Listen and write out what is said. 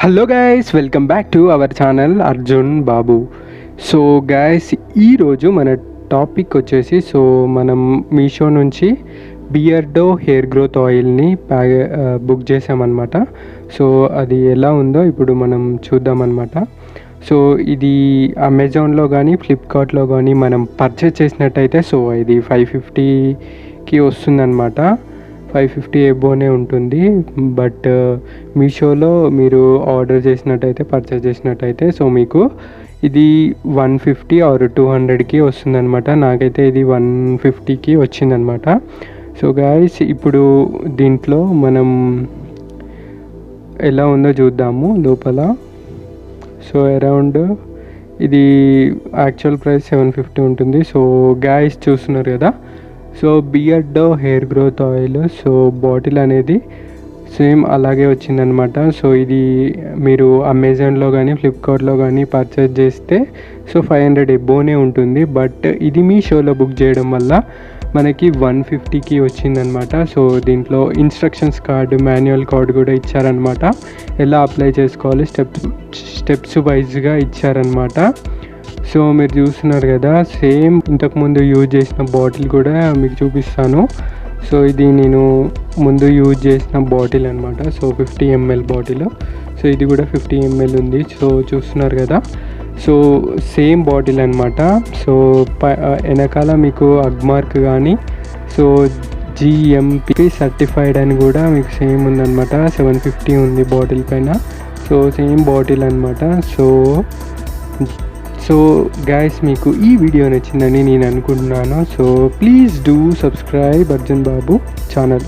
Hello guys, welcome back to our channel Arjun Babu. So guys, ఈరోజు మన topic వచ్చేసి మనం మీషో నుంచి బియర్డో హెయిర్ గ్రోత్ ఆయిల్ని బుక్ చేసామన్నమాట. సో అది ఎలా ఉందో ఇప్పుడు మనం చూద్దామన్నమాట. సో ఇది అమెజాన్లో కానీ ఫ్లిప్కార్ట్లో కానీ మనం పర్చేస్ చేసినట్టయితే ఇది 550కి వస్తుందన్నమాట. 550 ఎబోనే ఉంటుంది. బట్ మీషోలో మీరు ఆర్డర్ చేసినట్టయితే, పర్చేస్ చేసినట్టయితే మీకు ఇది 150 ఆర్ 200కి వస్తుందన్నమాట. నాకైతే ఇది 150కి వచ్చిందనమాట. సో గాయస్, ఇప్పుడు దీంట్లో మనం ఎలా ఉందో చూద్దాము లోపల. సో అరౌండ్ ఇది యాక్చువల్ ప్రైస్ 750 ఉంటుంది. సో గాయస్ చూస్తున్నారు కదా, Beardo hair growth oil. Bottle అనేది సేమ్ అలాగే వచ్చిందనమాట. ఇది మీరు అమెజాన్లో కానీ ఫ్లిప్కార్ట్లో కానీ పర్చేస్ చేస్తే 500 ఎబోనే ఉంటుంది. బట్ ఇది మీషోలో బుక్ చేయడం వల్ల మనకి 150కి వచ్చిందనమాట. దీంట్లో ఇన్స్ట్రక్షన్స్ కార్డు, మాన్యువల్ కార్డు కూడా ఇచ్చారనమాట. ఎలా అప్లై చేసుకోవాలి స్టెప్స్ వైజ్గా ఇచ్చారనమాట. మీరు చూస్తున్నారు కదా, సేమ్ ఇంతకుముందు యూజ్ చేసిన బాటిల్ కూడా మీకు చూపిస్తాను. ఇది నేను ముందు యూజ్ చేసిన బాటిల్ అనమాట. 50 ml బాటిల్. ఇది కూడా 50 ml ఉంది. చూస్తున్నారు కదా, సేమ్ బాటిల్ అనమాట. వెనకాల మీకు అగ్మార్క్ కానీ GMP సర్టిఫైడ్ అని కూడా మీకు సేమ్ ఉందన్నమాట. 750 ఉంది బాటిల్ పైన. సేమ్ బాటిల్ అనమాట. గైస్, మీకు ఈ వీడియో నచ్చిందని నేను అనుకుంటున్నాను. Please do subscribe Arjun Babu channel.